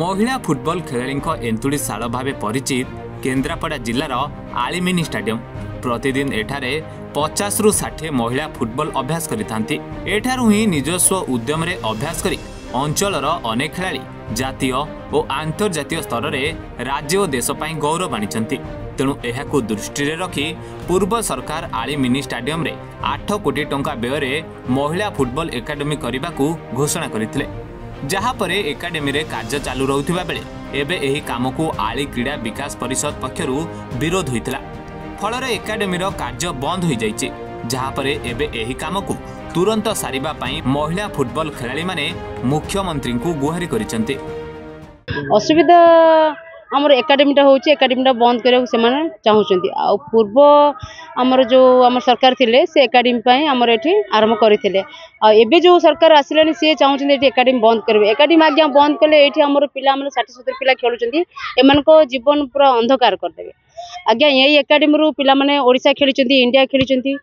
महिला फुटबॉल खेलाड़ी एंतुड़ी शाल भाव परिचित केन्द्रापड़ा जिलार आली मिनी स्टाडियम प्रतिदिन एठारे 50 रु 60 महिला फुटबॉल अभ्यास करिथांती। एठारू ही निजस्व उद्यम रे अभ्यास करी अंचलर अनेक खेलाड़ी जातीय और आंतर्जातीय स्तर में राज्य और देश ପାଇଁ गौरव आनिछंती। तेणु एहाकु दृष्टि रे रखी पूर्व सरकार आली मिनी स्टाडियम रे 8 कोटी टंका व्यय महिला फुटबॉल एकाडेमी करने घोषणा करथिले। जहाँपरे एकाडेमी रे कार्य चालू रहुथिबा बेले एबे एही कामको आली क्रीड़ा विकास परिषद पक्षरु विरोध होइतला। फलरे एकाडेमी रो कार्य बंद हो जाइछि। जहाँपरे एबे एही कामको तुरंत सारिबा पई महिला फुटबॉल खेलाड़ी माने मुख्यमंत्री को गुहारी करिसंती। असुविधा आमर एकाडेमीटा होची एकाडेमीटा बंद करने से चाहूँगी। आ पूर्व आमर जो आम सरकार थिले से एकाडेमी पई आमर एठी आरंभ करथिले। आ एबे जो सरकार आसिलानी से चाहूँगी एठी एकाडेमी बंद करबे। एकाडेमी आज्ञा बंद कले एठी आमर पिला माने 60-70 पिला खेलुचंती एमानको जीवन पूरा अंधकार कर देबे। आज्ञा यही एकाडेमी रु पिला माने ओडिशा खेलिचंती इंडिया खेलिचंती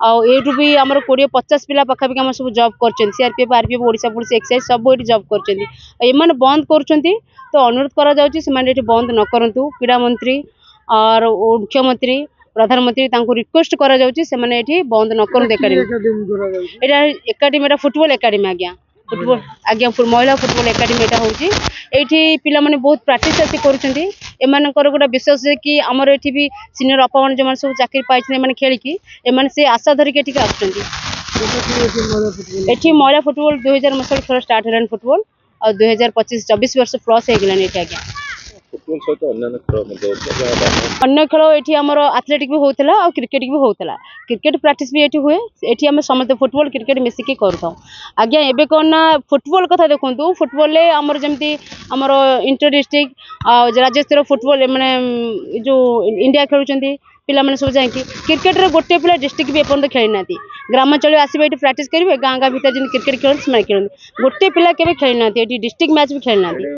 आ एठु भी आमर 20-50 पिला पाखापाखि आम सब जॉब करचंती। CRPF RPF Odisha police excise सब एठी जॉब करचंती। एमान बंद करचंती तो अनुरोध करा जाउची सेमाने एठी बंद न करंतु। क्रीड़ा मंत्री और मुख्यमंत्री प्रधानमंत्री तांको रिक्वेस्ट करा जाउची सेमाने एठी बंद न करंतु। एकाडेमी एटा एकाडेमी फुटबॉल एकाडेमी आज्ञा फुटबॉल आज्ञा महिला फुटबॉल एकाडेमी एटा होची। एठी पिला माने बहुत प्रैक्टिस आसी करूचंती। एमानकर गोटा विश्वास है कि आमर एठी भी सीनियर अपा मान जो सब चाकरी पाइछन माने खेली कि एमाने से आशा धरि के एठी आछंती। एठी महिला फुटबॉल 2000 मसल खेल स्टार्ट हेलान फुटबॉल और 2025-24 वर्ष प्लस हो गलानी एठी आज्ञा। फुटबॉल सहित अन्य खेल एठी हमर एथलेटिक भी होतला और क्रिकेट भी होतला। क्रिकेट प्रैक्टिस भी एठी हुए। एठी हम समस्त फुटबॉल क्रिकेट मिसिकी करथौ आज्ञा। एबे कोन फुटबॉल कथा देखंतु फुटबॉल ले हमर जेमती हमर इंटर डिस्ट्रिक्ट राज्य स्तर फुटबॉल माने जो इंडिया खेलुचंती पिला माने सब जाय कि क्रिकेट रे गोटे पिला डिस्ट्रिक्ट भी एपन खेली नाती। ग्रामांचल आसीबे एठी प्रैक्टिस करिवे गाँ गाँ भीतर जिन क्रिकेट खेलस माने खेलन गोटे पिला केबे खेली नाती। एठी डिस्ट्रिक्ट मैच भी खेली नाती।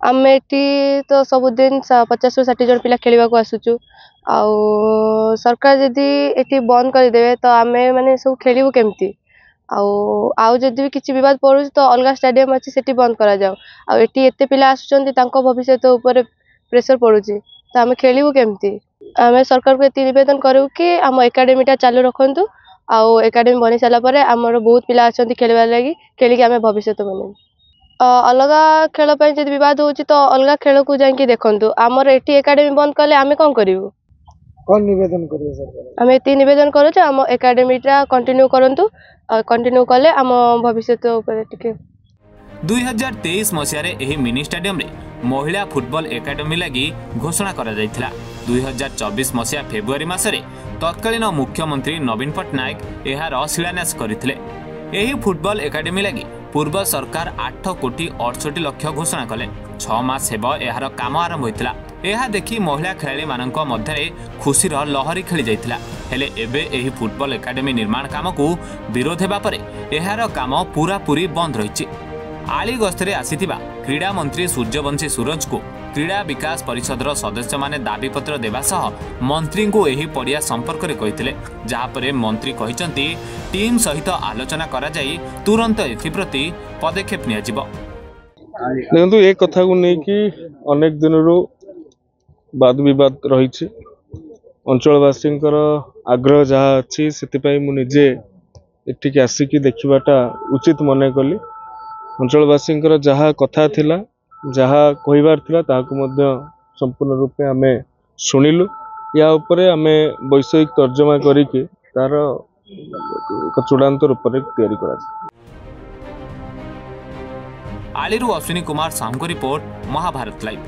आम एटी तो सबुदिन 50-60 जन पिला खेलवा को आसुचु। आउ सरकार जदि एटी बंद करदेवे तो आम मैंने सब खेलू केमती। आउ जदि भी किसी विवाद पड़ू तो अलग स्टेडियम अच्छी सेठी बंद करा जाओ। आउ एटी एते पिला आसुचंती तांको भविष्य ऊपर प्रेशर पड़ुची तो आम खेलू केमती। आम सरकार को ये निवेदन करूँ कि आम एकाडेमीटा चालू रखु। आउ एकाडेमी बनी सारा पर आमर बहुत पिला आछंती खेलवा लगी खेलिकी आम भविष्य बने। अलग खेल जब विवाद हो तो अलग खेल को जाकि देखु। आमर एटी एकाडेमी बंद कले आम कौन करूँ कौन निवेदन करिए सरकार? आम ये निवेदन करूँ आम एकाडेमीटा कंटिन्यू करंतु। कंटिन्यू कले आम भविष्य ऊपर टिके। 2023 मसीह एही मिनी स्टाडियम रे महिला फुटबॉल एकाडेमी लगी घोषणा करा जायथिला। 2024 मसीहा फेब्रुआरी मासरे तत्कालीन मुख्यमंत्री नवीन पट्टनायक एहार शिलान्यास करथिले। एही फुटबॉल एकाडेमी लगी पूर्व सरकार 8 कोटी 68 लक्ष घोषणा कले। 6 मास हेब एहार काम आरंभ होइतिला। एहा देखि महिला खेलाड़ी मानक मध्यरे खुशीर लहरी खेली जाइतिला। हेले एबे एही फुटबॉल एकाडेमी निर्माण काम को विरोध हेबा परे एहार काम पूरा पूरी बंद रहिछि। आली गस्तरे आसीथिबा क्रीड़ा मंत्री सूर्यवंशी सूरज को क्रीड़ा विकास परिषद सदस्य माने दाबी पत्र देवा सह मंत्री को एही पड़िया संपर्क में कहिथिले। जहाँपर मंत्री कहिसंती टीम सहित आलोचना करा जाई तुरंत एथिप्रति पदक्षेप निया जिवो। देखो ये कथा को नहीं कि अनेक दिन वाद विवाद रही अंचलवासी आग्रह जहाँ अच्छी से मुझे एठिक आसिकी देखाटा उचित मन कली। अंचलवासी जहाँ कथा थिला जहाँ कहबार थिला ताकू मध्य संपूर्ण रूपे आम शुणिलु। या उपरे आम वैषयिक तर्जमा करिके तार चूड़ांत रूप में तैयारी करा। आलीरू अश्विनी कुमार साहू रिपोर्ट, महाभारत लाइव।